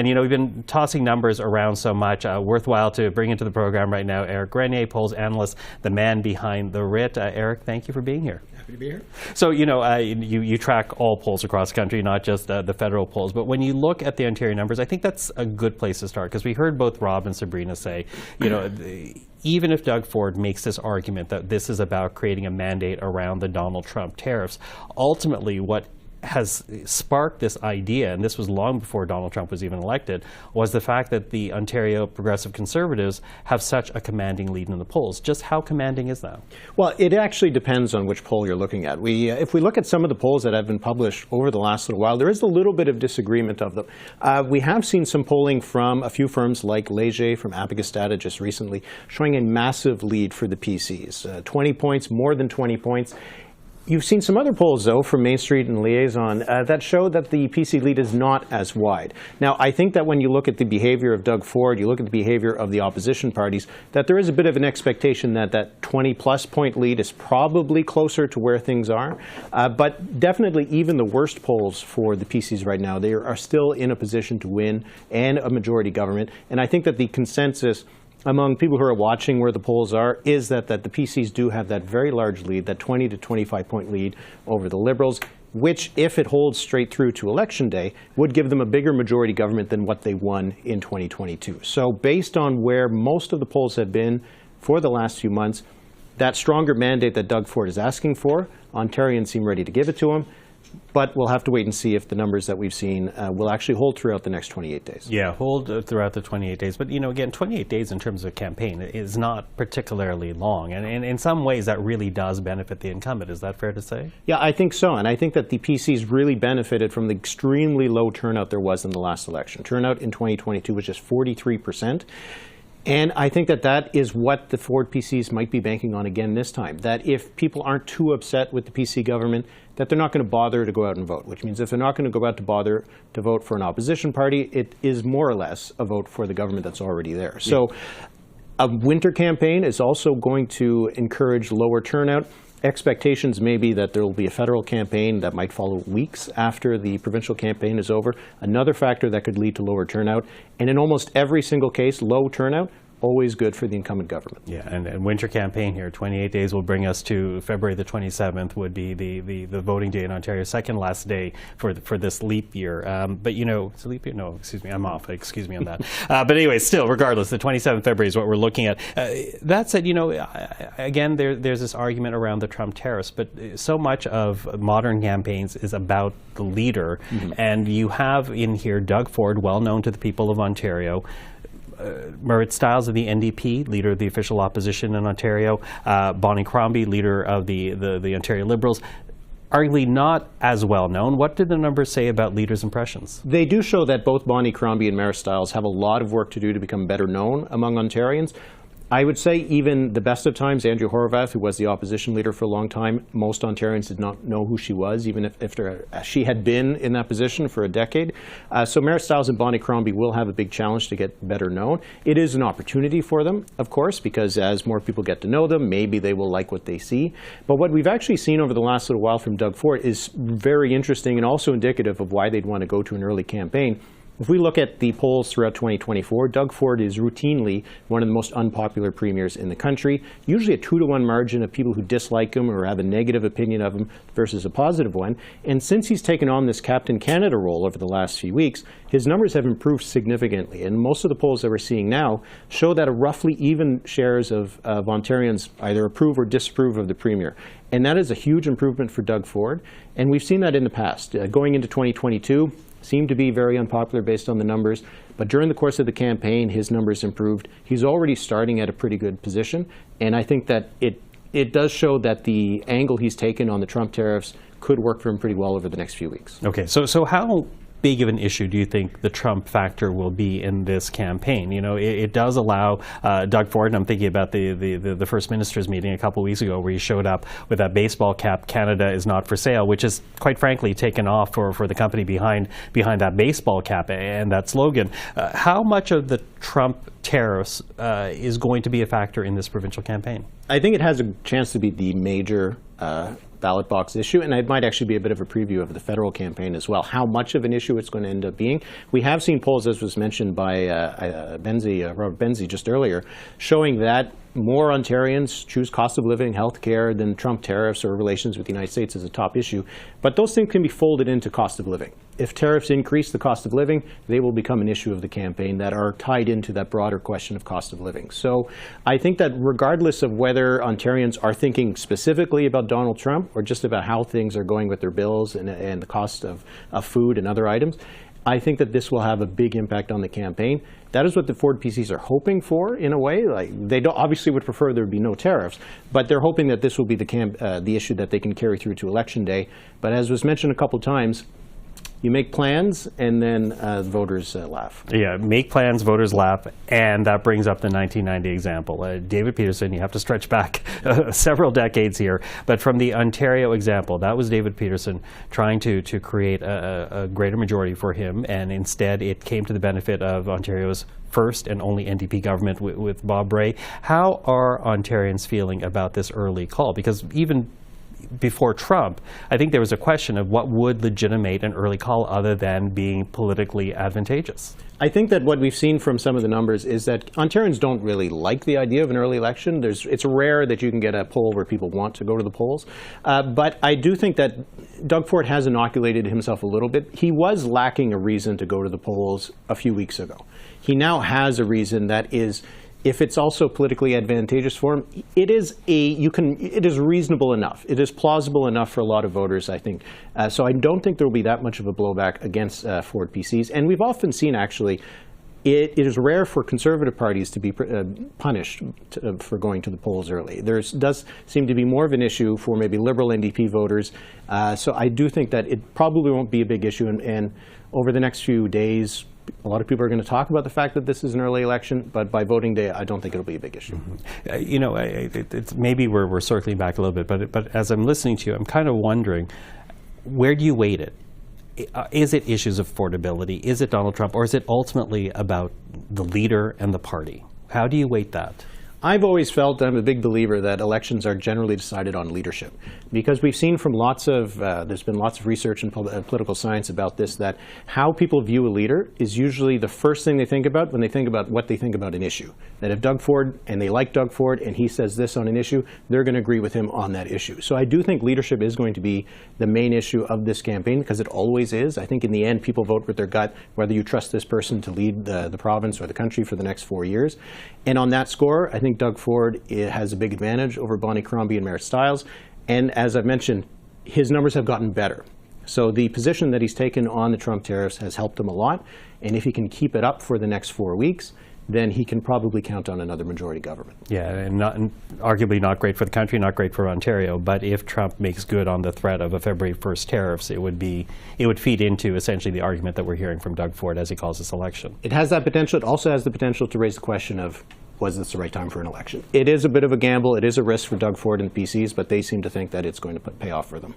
And, you know, we've been tossing numbers around so much. Worthwhile to bring into the program right now, Éric Grenier, polls analyst, the man behind the Writ. Éric, thank you for being here. Happy to be here. So, you know, you track all polls across the country, not just the federal polls. But when you look at the Ontario numbers, I think that's a good place to start, because we heard both Rob and Sabrina say, you know, even if Doug Ford makes this argument that this is about creating a mandate around the Donald Trump tariffs, ultimately what has sparked this idea, and this was long before Donald Trump was even elected, was the fact that the Ontario Progressive Conservatives have such a commanding lead in the polls. Just how commanding is that? Well, it actually depends on which poll you're looking at. If we look at some of the polls that have been published over the last little while, there is a little bit of disagreement of them. We have seen some polling from a few firms like Leger from Abacus Data just recently showing a massive lead for the PCs, 20 points, more than 20 points. You've seen some other polls, though, from Main Street and Liaison that show that the PC lead is not as wide. Now, I think that when you look at the behavior of Doug Ford, you look at the behavior of the opposition parties, that there is a bit of an expectation that that 20-plus point lead is probably closer to where things are. But definitely, even the worst polls for the PCs right now, they are still in a position to win and a majority government. And I think that the consensus among people who are watching where the polls are is that the PCs do have that very large lead, that 20 to 25 point lead over the Liberals, which, if it holds straight through to Election Day, would give them a bigger majority government than what they won in 2022. So based on where most of the polls have been for the last few months, that stronger mandate that Doug Ford is asking for, Ontarians seem ready to give it to him. But we'll have to wait and see if the numbers that we've seen will actually hold throughout the next 28 days. Yeah, hold throughout the 28 days. But, you know, again, 28 days in terms of a campaign is not particularly long. And in some ways, that really does benefit the incumbent. Is that fair to say? Yeah, I think so. And I think that the PCs really benefited from the extremely low turnout there was in the last election. Turnout in 2022 was just 43%. And I think that that is what the Ford PCs might be banking on again this time, that if people aren't too upset with the PC government, that they're not going to bother to go out and vote, which means if they're not going to go out to bother to vote for an opposition party, it is more or less a vote for the government that's already there. Yeah. So a winter campaign is also going to encourage lower turnout. Expectations may be that there will be a federal campaign that might follow weeks after the provincial campaign is over. Another factor that could lead to lower turnout. And in almost every single case, low turnout, always good for the incumbent government. Yeah, and winter campaign here, 28 days will bring us to February the 27th would be the voting day in Ontario, second last day for this leap year. But, you know, it's a leap year? No, excuse me, I'm off. Excuse me on that. But anyway, still, regardless, the 27th February is what we're looking at. That said, you know, again, there's this argument around the Trump tariffs, but so much of modern campaigns is about the leader. Mm-hmm. And you have in here Doug Ford, well known to the people of Ontario, Writ Stiles of the NDP, leader of the official opposition in Ontario, Bonnie Crombie, leader of the Ontario Liberals, arguably not as well known. What did the numbers say about leaders' impressions? They do show that both Bonnie Crombie and Writ Stiles have a lot of work to do to become better known among Ontarians. I would say even the best of times, Andrea Horwath, who was the opposition leader for a long time, most Ontarians did not know who she was, even if she had been in that position for a decade. So Writ Stiles and Bonnie Crombie will have a big challenge to get better known. It is an opportunity for them, of course, because as more people get to know them, maybe they will like what they see. But what we've actually seen over the last little while from Doug Ford is very interesting and also indicative of why they'd want to go to an early campaign. If we look at the polls throughout 2024, Doug Ford is routinely one of the most unpopular premiers in the country, usually a 2-to-1 margin of people who dislike him or have a negative opinion of him versus a positive one. And since he's taken on this Captain Canada role over the last few weeks, his numbers have improved significantly. And most of the polls that we're seeing now show that a roughly even shares of Ontarians either approve or disapprove of the premier. And that is a huge improvement for Doug Ford. And we've seen that in the past. Going into 2022, seemed to be very unpopular based on the numbers, but during the course of the campaign, his numbers improved. He's already starting at a pretty good position, and I think that it does show that the angle he's taken on the Trump tariffs could work for him pretty well over the next few weeks. Okay, so how big of an issue do you think the Trump factor will be in this campaign? You know, it does allow Doug Ford, and I'm thinking about the First Minister's meeting a couple weeks ago where he showed up with that baseball cap, "Canada is not for sale," which is quite frankly taken off for the company behind that baseball cap and that slogan. How much of the Trump tariffs is going to be a factor in this provincial campaign? I think it has a chance to be the major ballot box issue, and it might actually be a bit of a preview of the federal campaign as well, how much of an issue it's going to end up being. We have seen polls, as was mentioned by Robert Benzie just earlier, showing that more Ontarians choose cost of living, health care, than Trump tariffs or relations with the United States as a top issue. But those things can be folded into cost of living. If tariffs increase the cost of living, they will become an issue of the campaign that are tied into that broader question of cost of living. So I think that regardless of whether Ontarians are thinking specifically about Donald Trump or just about how things are going with their bills and the cost of food and other items, I think that this will have a big impact on the campaign. That is what the Ford PCs are hoping for, in a way. Like, they obviously would prefer there be no tariffs, but they're hoping that this will be the issue that they can carry through to Election Day. But as was mentioned a couple times, you make plans, and then voters laugh. Yeah, make plans, voters laugh, and that brings up the 1990 example. David Peterson, you have to stretch back several decades here, but from the Ontario example, that was David Peterson trying to create a greater majority for him, and instead it came to the benefit of Ontario's first and only NDP government with Bob Rae. How are Ontarians feeling about this early call? Because even before Trump, I think there was a question of what would legitimate an early call other than being politically advantageous. I think that what we've seen from some of the numbers is that Ontarians don't really like the idea of an early election. It's rare that you can get a poll where people want to go to the polls. But I do think that Doug Ford has inoculated himself a little bit. He was lacking a reason to go to the polls a few weeks ago. He now has a reason that is, if it's also politically advantageous for him, it is reasonable enough. It is plausible enough for a lot of voters, I think. So I don't think there will be that much of a blowback against Ford PCs. And we've often seen, actually, it is rare for conservative parties to be punished for going to the polls early. There does seem to be more of an issue for maybe Liberal NDP voters. So I do think that it probably won't be a big issue. And over the next few days, a lot of people are going to talk about the fact that this is an early election, but by voting day, I don't think it'll be a big issue. Mm-hmm. You know, it's maybe we're circling back a little bit, but as I'm listening to you, I'm kind of wondering, where do you weight it? Is it issues of affordability? Is it Donald Trump? Or is it ultimately about the leader and the party? How do you weight that? I've always felt, I'm a big believer, that elections are generally decided on leadership. Because we've seen from there's been lots of research in political science about this, that how people view a leader is usually the first thing they think about when they think about what they think about an issue. That if Doug Ford, and they like Doug Ford, and he says this on an issue, they're going to agree with him on that issue. So I do think leadership is going to be the main issue of this campaign, because it always is. I think in the end, people vote with their gut, whether you trust this person to lead the province or the country for the next 4 years. And on that score, I think Doug Ford has a big advantage over Bonnie Crombie and Merritt Stiles. And as I've mentioned, his numbers have gotten better. So the position that he's taken on the Trump tariffs has helped him a lot. And if he can keep it up for the next 4 weeks, then he can probably count on another majority government. Yeah, and arguably not great for the country, not great for Ontario. But if Trump makes good on the threat of a February 1st tariffs, it would feed into essentially the argument that we're hearing from Doug Ford as he calls this election. It has that potential. It also has the potential to raise the question of, was this the right time for an election? It is a bit of a gamble. It is a risk for Doug Ford and the PCs, but they seem to think that it's going to pay off for them.